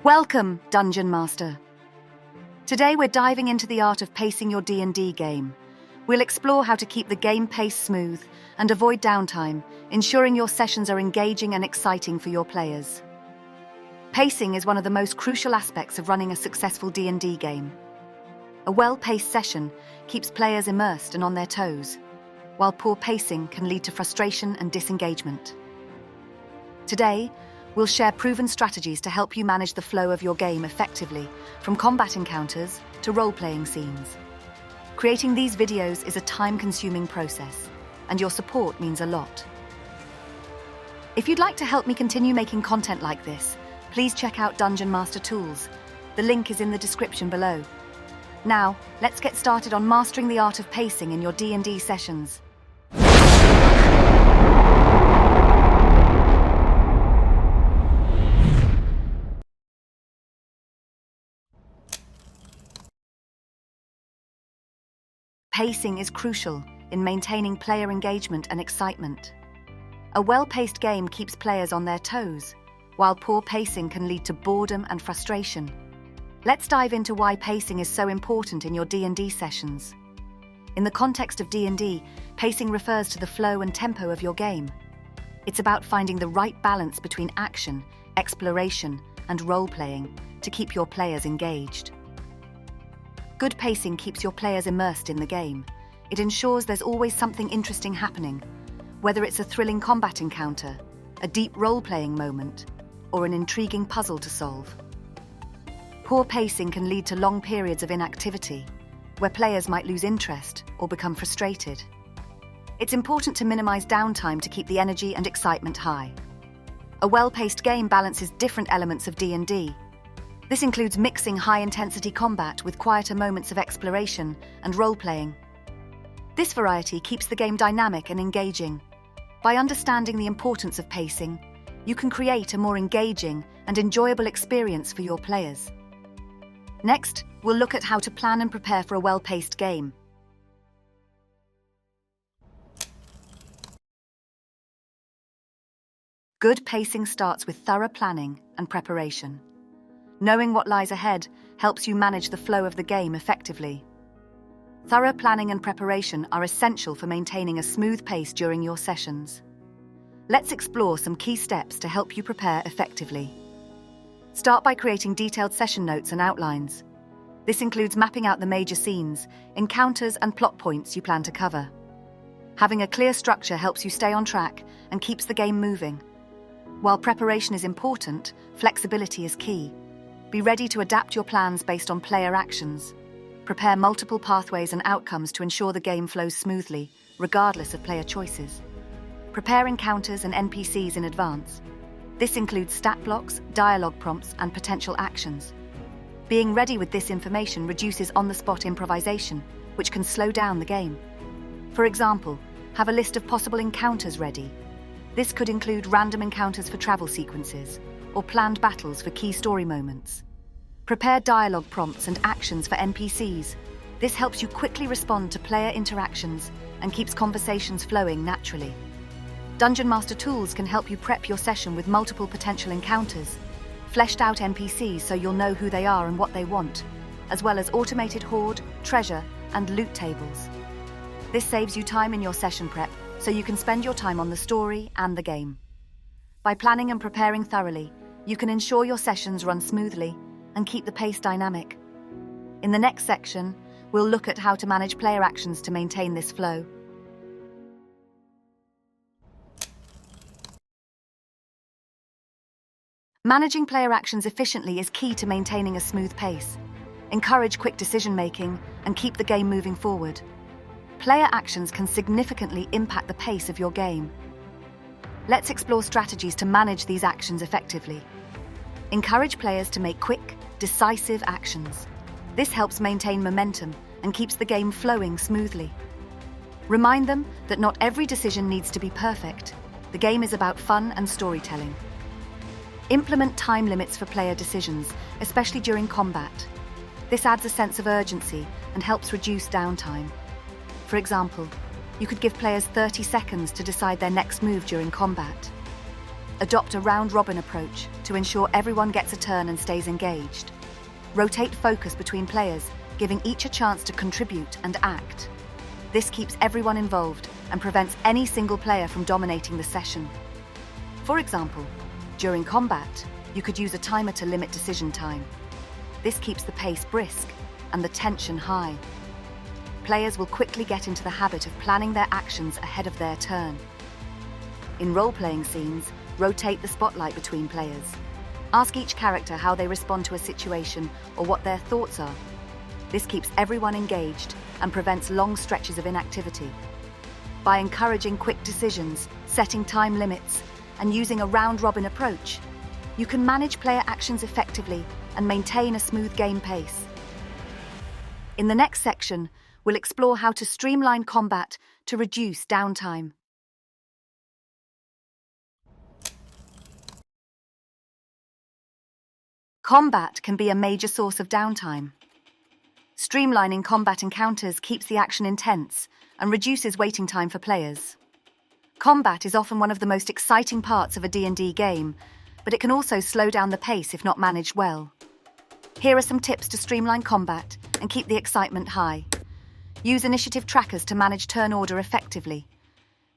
Welcome, Dungeon Master. Today we're diving into the art of pacing your D&D game. We'll explore how to keep the game pace smooth and avoid downtime, ensuring your sessions are engaging and exciting for your players. Pacing is one of the most crucial aspects of running a successful D&D game. A well-paced session keeps players immersed and on their toes, while poor pacing can lead to frustration and disengagement. Today, we'll share proven strategies to help you manage the flow of your game effectively, from combat encounters to role-playing scenes. Creating these videos is a time-consuming process, and your support means a lot. If you'd like to help me continue making content like this, please check out Dungeon Master Tools. The link is in the description below. Now, let's get started on mastering the art of pacing in your D&D sessions. Pacing is crucial in maintaining player engagement and excitement. A well-paced game keeps players on their toes, while poor pacing can lead to boredom and frustration. Let's dive into why pacing is so important in your D&D sessions. In the context of D&D, pacing refers to the flow and tempo of your game. It's about finding the right balance between action, exploration, and role-playing to keep your players engaged. Good pacing keeps your players immersed in the game. It ensures there's always something interesting happening, whether it's a thrilling combat encounter, a deep role-playing moment, or an intriguing puzzle to solve. Poor pacing can lead to long periods of inactivity, where players might lose interest or become frustrated. It's important to minimize downtime to keep the energy and excitement high. A well-paced game balances different elements of D&D. This includes mixing high-intensity combat with quieter moments of exploration and role-playing. This variety keeps the game dynamic and engaging. By understanding the importance of pacing, you can create a more engaging and enjoyable experience for your players. Next, we'll look at how to plan and prepare for a well-paced game. Good pacing starts with thorough planning and preparation. Knowing what lies ahead helps you manage the flow of the game effectively. Thorough planning and preparation are essential for maintaining a smooth pace during your sessions. Let's explore some key steps to help you prepare effectively. Start by creating detailed session notes and outlines. This includes mapping out the major scenes, encounters, and plot points you plan to cover. Having a clear structure helps you stay on track and keeps the game moving. While preparation is important, flexibility is key. Be ready to adapt your plans based on player actions. Prepare multiple pathways and outcomes to ensure the game flows smoothly, regardless of player choices. Prepare encounters and NPCs in advance. This includes stat blocks, dialogue prompts, and potential actions. Being ready with this information reduces on-the-spot improvisation, which can slow down the game. For example, have a list of possible encounters ready. This could include random encounters for travel sequences, or planned battles for key story moments. Prepare dialogue prompts and actions for NPCs. This helps you quickly respond to player interactions and keeps conversations flowing naturally. Dungeon Master Tools can help you prep your session with multiple potential encounters, fleshed out NPCs so you'll know who they are and what they want, as well as automated hoard, treasure, and loot tables. This saves you time in your session prep, so you can spend your time on the story and the game. By planning and preparing thoroughly, you can ensure your sessions run smoothly and keep the pace dynamic. In the next section, we'll look at how to manage player actions to maintain this flow. Managing player actions efficiently is key to maintaining a smooth pace. Encourage quick decision-making and keep the game moving forward. Player actions can significantly impact the pace of your game. Let's explore strategies to manage these actions effectively. Encourage players to make quick, decisive actions. This helps maintain momentum and keeps the game flowing smoothly. Remind them that not every decision needs to be perfect. The game is about fun and storytelling. Implement time limits for player decisions, especially during combat. This adds a sense of urgency and helps reduce downtime. For example, you could give players 30 seconds to decide their next move during combat. Adopt a round-robin approach to ensure everyone gets a turn and stays engaged. Rotate focus between players, giving each a chance to contribute and act. This keeps everyone involved and prevents any single player from dominating the session. For example, during combat, you could use a timer to limit decision time. This keeps the pace brisk and the tension high. Players will quickly get into the habit of planning their actions ahead of their turn. In role-playing scenes, rotate the spotlight between players. Ask each character how they respond to a situation or what their thoughts are. This keeps everyone engaged and prevents long stretches of inactivity. By encouraging quick decisions, setting time limits, and using a round-robin approach, you can manage player actions effectively and maintain a smooth game pace. In the next section, we'll explore how to streamline combat to reduce downtime. Combat can be a major source of downtime. Streamlining combat encounters keeps the action intense and reduces waiting time for players. Combat is often one of the most exciting parts of a D&D game, but it can also slow down the pace if not managed well. Here are some tips to streamline combat and keep the excitement high. Use initiative trackers to manage turn order effectively.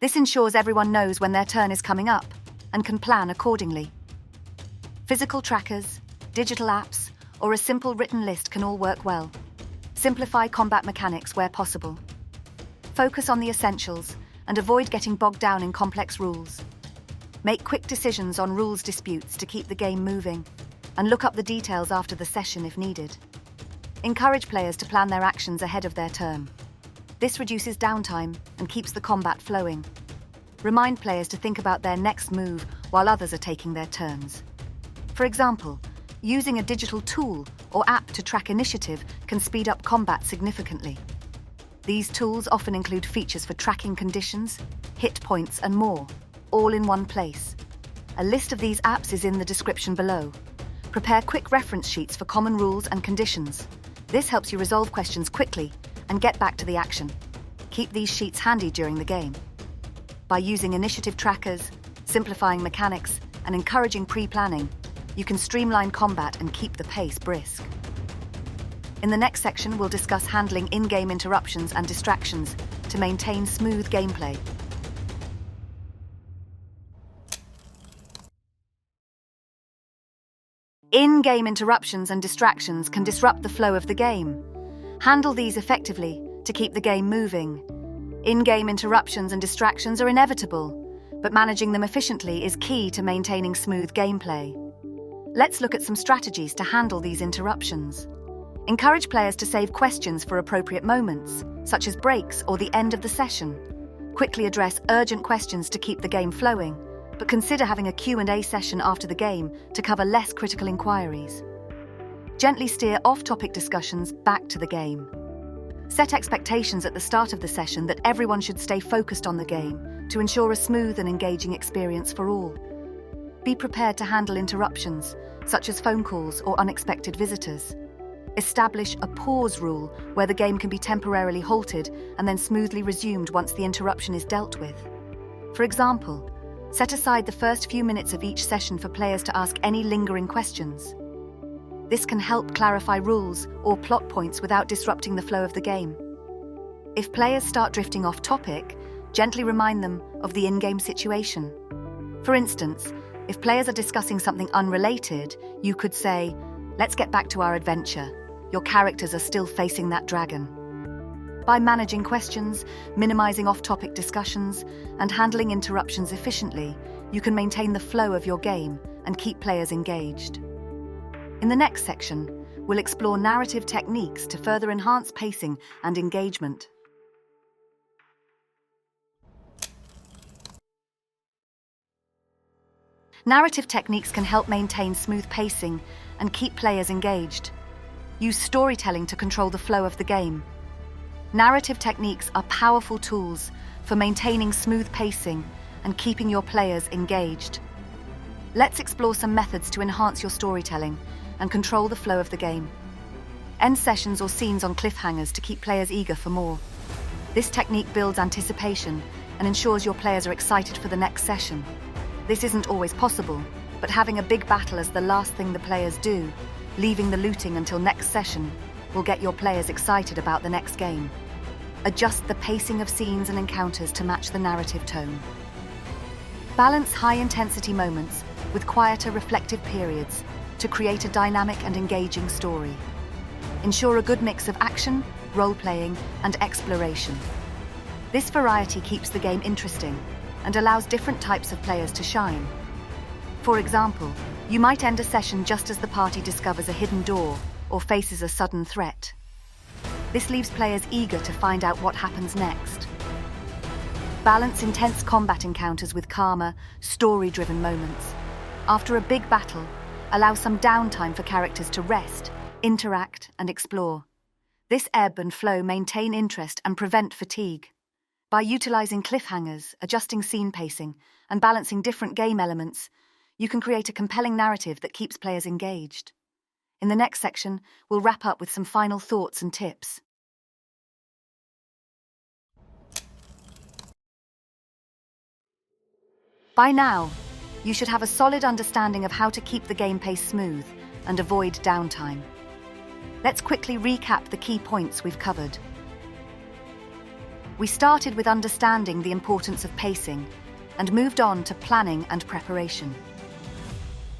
This ensures everyone knows when their turn is coming up and can plan accordingly. Physical trackers, digital apps, or a simple written list can all work well. Simplify combat mechanics where possible. Focus on the essentials and avoid getting bogged down in complex rules. Make quick decisions on rules disputes to keep the game moving, and look up the details after the session if needed. Encourage players to plan their actions ahead of their turn. This reduces downtime and keeps the combat flowing. Remind players to think about their next move while others are taking their turns. For example, using a digital tool or app to track initiative can speed up combat significantly. These tools often include features for tracking conditions, hit points, and more, all in one place. A list of these apps is in the description below. Prepare quick reference sheets for common rules and conditions. This helps you resolve questions quickly and get back to the action. Keep these sheets handy during the game. By using initiative trackers, simplifying mechanics, and encouraging pre-planning, you can streamline combat and keep the pace brisk. In the next section, we'll discuss handling in-game interruptions and distractions to maintain smooth gameplay. In-game interruptions and distractions can disrupt the flow of the game. Handle these effectively to keep the game moving. In-game interruptions and distractions are inevitable, but managing them efficiently is key to maintaining smooth gameplay. Let's look at some strategies to handle these interruptions. Encourage players to save questions for appropriate moments, such as breaks or the end of the session. Quickly address urgent questions to keep the game flowing, but consider having a Q&A session after the game to cover less critical inquiries. Gently steer off-topic discussions back to the game. Set expectations at the start of the session that everyone should stay focused on the game to ensure a smooth and engaging experience for all. Be prepared to handle interruptions, such as phone calls or unexpected visitors. Establish a pause rule where the game can be temporarily halted and then smoothly resumed once the interruption is dealt with. For example, set aside the first few minutes of each session for players to ask any lingering questions. This can help clarify rules or plot points without disrupting the flow of the game. If players start drifting off topic, gently remind them of the in-game situation. For instance, if players are discussing something unrelated, you could say, "Let's get back to our adventure. Your characters are still facing that dragon." By managing questions, minimizing off-topic discussions, and handling interruptions efficiently, you can maintain the flow of your game and keep players engaged. In the next section, we'll explore narrative techniques to further enhance pacing and engagement. Narrative techniques can help maintain smooth pacing and keep players engaged. Use storytelling to control the flow of the game. Narrative techniques are powerful tools for maintaining smooth pacing and keeping your players engaged. Let's explore some methods to enhance your storytelling and control the flow of the game. End sessions or scenes on cliffhangers to keep players eager for more. This technique builds anticipation and ensures your players are excited for the next session. This isn't always possible, but having a big battle as the last thing the players do, leaving the looting until next session, will get your players excited about the next game. Adjust the pacing of scenes and encounters to match the narrative tone. Balance high-intensity moments with quieter, reflective periods to create a dynamic and engaging story. Ensure a good mix of action, role-playing, and exploration. This variety keeps the game interesting and allows different types of players to shine. For example, you might end a session just as the party discovers a hidden door or faces a sudden threat. This leaves players eager to find out what happens next. Balance intense combat encounters with calmer, story-driven moments. After a big battle, allow some downtime for characters to rest, interact, and explore. This ebb and flow maintain interest and prevent fatigue. By utilizing cliffhangers, adjusting scene pacing, and balancing different game elements, you can create a compelling narrative that keeps players engaged. In the next section, we'll wrap up with some final thoughts and tips. By now, you should have a solid understanding of how to keep the game pace smooth and avoid downtime. Let's quickly recap the key points we've covered. We started with understanding the importance of pacing and moved on to planning and preparation.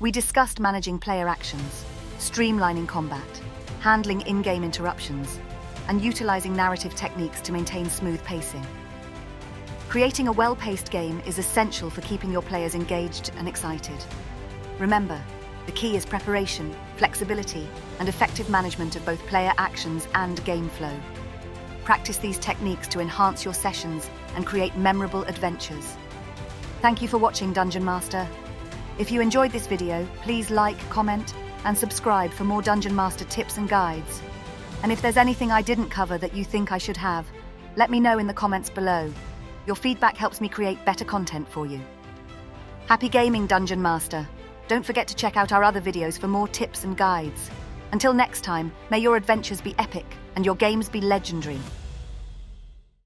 We discussed managing player actions, streamlining combat, handling in-game interruptions, and utilizing narrative techniques to maintain smooth pacing. Creating a well-paced game is essential for keeping your players engaged and excited. Remember, the key is preparation, flexibility, and effective management of both player actions and game flow. Practice these techniques to enhance your sessions and create memorable adventures. Thank you for watching, Dungeon Master. If you enjoyed this video, please like, comment, and subscribe for more Dungeon Master tips and guides. And if there's anything I didn't cover that you think I should have, let me know in the comments below. Your feedback helps me create better content for you. Happy gaming, Dungeon Master! Don't forget to check out our other videos for more tips and guides. Until next time, may your adventures be epic and your games be legendary.